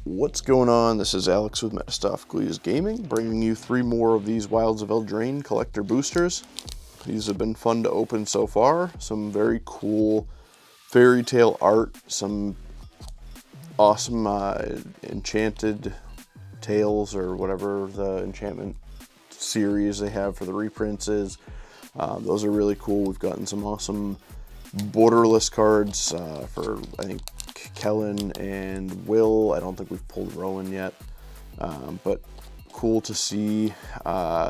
What's going on? This is Alex with Metastophicles Gaming, bringing you 3 more of these Wilds of Eldraine collector boosters. These have been fun to open so far. Some very cool fairy tale art, some awesome enchanted tales or whatever the enchantment series they have for the reprints is. Those are really cool. We've gotten some awesome borderless cards for, I think, Kellen and Will. I don't think we've pulled Rowan yet, but cool to see.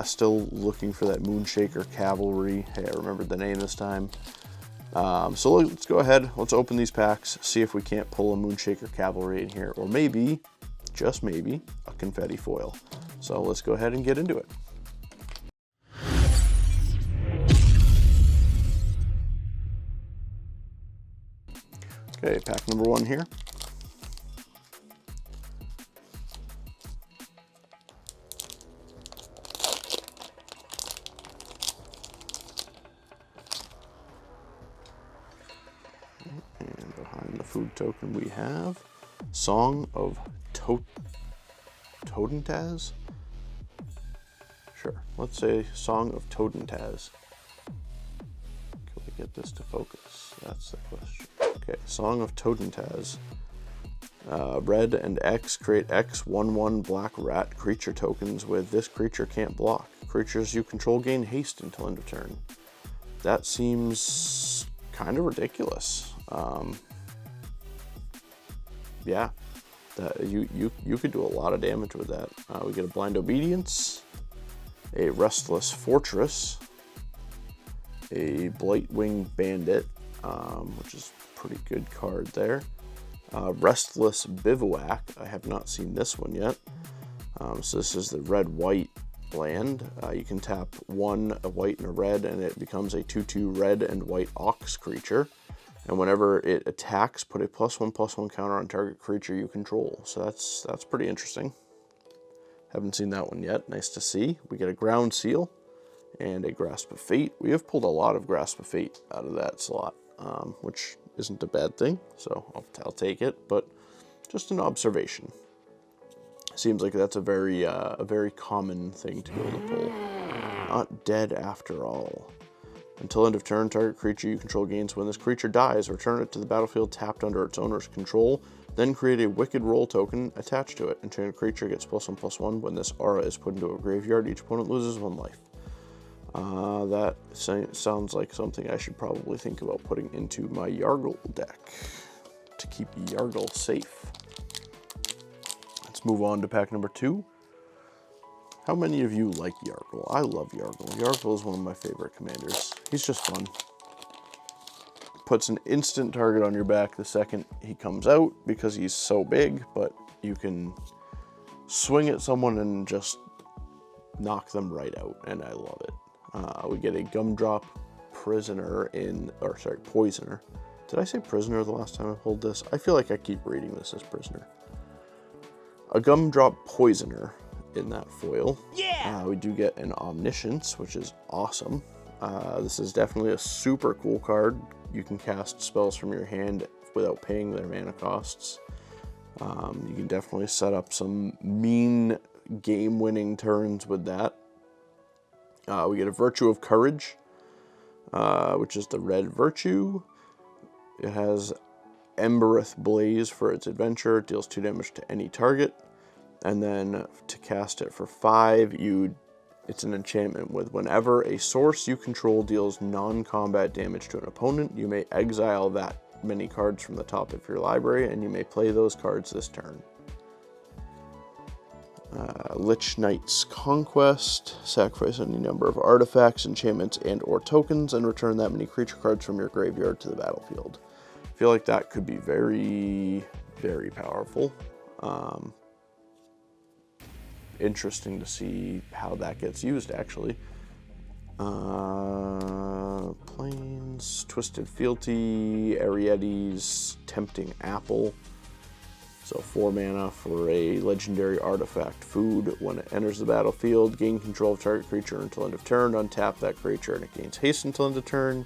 Still looking for that Moonshaker Cavalry. Hey, I remembered the name this time. So let's go ahead, let's open these packs, see if we can't pull a Moonshaker Cavalry in here, or maybe, just maybe, a Confetti Foil. So let's go ahead and get into it. Okay, pack number 1 here. And behind the food token we have Song of Todentaz? Sure, let's say Song of Todentaz. Can we get this to focus? That's the question. Okay, Song of Todentaz. Red and X create X 1/1 black rat creature tokens with this creature can't block. Creatures you control gain haste until end of turn. That seems kind of ridiculous. Yeah, that you could do a lot of damage with that. We get a Blind Obedience, a Restless Fortress, a Blightwing Bandit, which is pretty good card there. Restless Bivouac. I have not seen this one yet. So this is the red-white land. You can tap 1, a white and a red, and it becomes a 2/2 red and white ox creature. And whenever it attacks, put a +1/+1 counter on target creature you control. So that's pretty interesting. Haven't seen that one yet. Nice to see. We get a Ground Seal and a Grasp of Fate. We have pulled a lot of Grasp of Fate out of that slot, which isn't a bad thing, so I'll take it, but just an observation. Seems like that's a very common thing to be able to pull. Not dead after all. Until end of turn, target creature you control gains. When this creature dies, return it to the battlefield tapped under its owner's control, then create a Wicked Roll token attached to it. Enchanted creature gets +1/+1. When this aura is put into a graveyard, each opponent loses 1 life. That sounds like something I should probably think about putting into my Yargle deck to keep Yargle safe. Let's move on to pack number 2. How many of you like Yargle? I love Yargle. Yargle is one of my favorite commanders. He's just fun. Puts an instant target on your back the second he comes out because he's so big, but you can swing at someone and just knock them right out, and I love it. We get a Gumdrop Poisoner. Did I say Prisoner the last time I pulled this? I feel like I keep reading this as Prisoner. A Gumdrop Poisoner in that foil. Yeah! We do get an Omniscience, which is awesome. This is definitely a super cool card. You can cast spells from your hand without paying their mana costs. You can definitely set up some mean game-winning turns with that. We get a Virtue of Courage, which is the red Virtue. It has Embereth Blaze for its adventure. It deals 2 damage to any target. And then to cast it for 5, it's an enchantment with whenever a source you control deals non-combat damage to an opponent, you may exile that many cards from the top of your library, and you may play those cards this turn. Lich Knight's Conquest. Sacrifice any number of artifacts, enchantments, and or tokens, and return that many creature cards from your graveyard to the battlefield. I feel like that could be very, very powerful. Interesting to see how that gets used, actually. Plains, Twisted Fealty, Arietes, Tempting Apple. So 4 mana for a legendary artifact food. When it enters the battlefield, gain control of target creature until end of turn. Untap that creature and it gains haste until end of turn.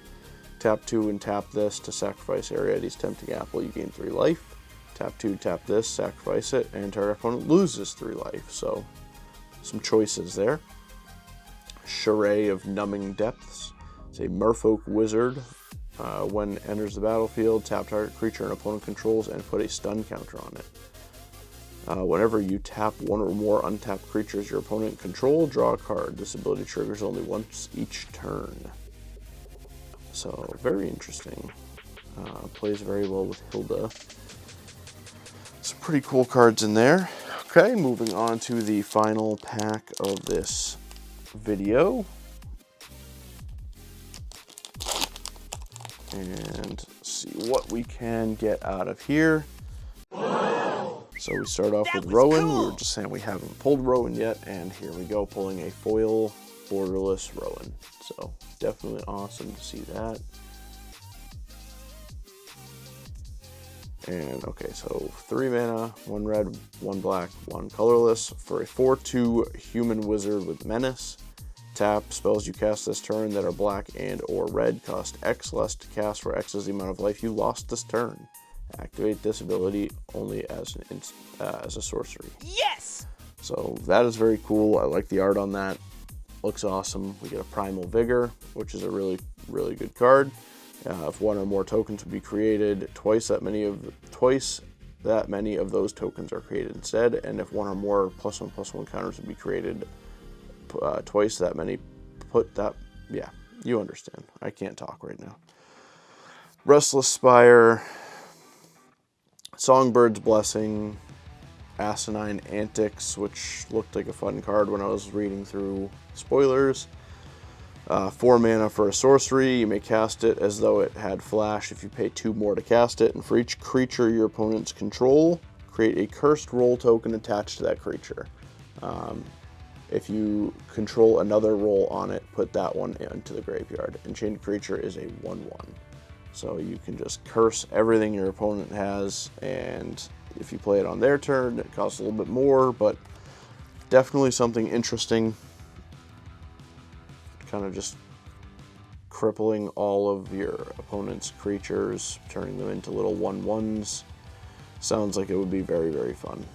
Tap 2 and tap this to sacrifice Arietes' Tempting Apple. You gain 3 life. Tap 2, tap this, sacrifice it, and target opponent loses 3 life. So, some choices there. Charade of Numbing Depths. It's a Merfolk Wizard. When enters the battlefield, tap target creature an opponent controls and put a stun counter on it. Whenever you tap one or more untapped creatures your opponent control, draw a card. This ability triggers only once each turn. So, very interesting. Plays very well with Hilda. Some pretty cool cards in there. Okay, moving on to the final pack of this video. And see what we can get out of here. So we start off with Rowan. Cool. We were just saying we haven't pulled Rowan yet, and here we go, pulling a foil borderless Rowan. So definitely awesome to see that. And okay, so 3 mana, 1 red, 1 black, 1 colorless for a 4/2 human wizard with menace. Tap, spells you cast this turn that are black and or red cost X less to cast, where X is the amount of life you lost this turn. Activate this ability only as a sorcery. Yes! So that is very cool. I like the art on that. Looks awesome. We get a Primal Vigor, which is a really, really good card. If 1 or more tokens would be created, twice that many of those tokens are created instead. And if 1 or more +1/+1 counters would be created, twice that many, yeah, you understand. I can't talk right now. Restless Spire, Songbird's Blessing, Asinine Antics, which looked like a fun card when I was reading through spoilers. 4 mana for a sorcery. You may cast it as though it had flash if you pay 2 more to cast it, and for each creature your opponents control, create a cursed roll token attached to that creature. If you control another roll on it, put that one into the graveyard. Enchanted creature is a 1/1. So you can just curse everything your opponent has, and if you play it on their turn, it costs a little bit more, but definitely something interesting. Kind of just crippling all of your opponent's creatures, turning them into little 1/1s. Sounds like it would be very, very fun.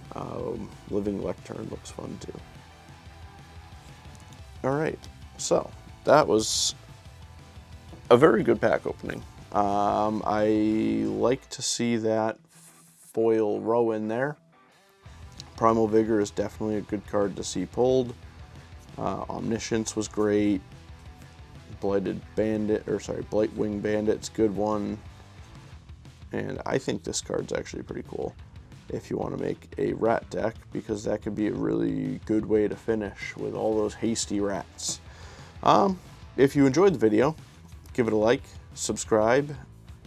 Living Lectern looks fun too. Alright, so that was a very good pack opening. I like to see that foil Rowan there. Primal Vigor is definitely a good card to see pulled. Omniscience was great. Blightwing Bandit's good one. And I think this card's actually pretty cool if you want to make a rat deck, because that could be a really good way to finish with all those hasty rats. If you enjoyed the video, give it a like, subscribe.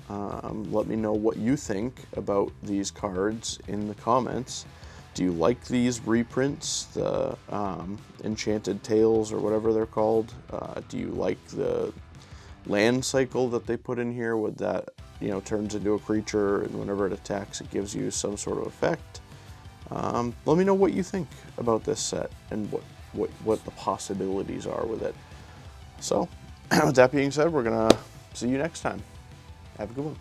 Let me know what you think about these cards in the comments. Do you like these reprints, the Enchanted Tales or whatever they're called? Do you like the land cycle that they put in here with that, turns into a creature, and whenever it attacks it gives you some sort of effect? Let me know what you think about this set and what the possibilities are with it. So, with that being said, we're going to see you next time. Have a good one.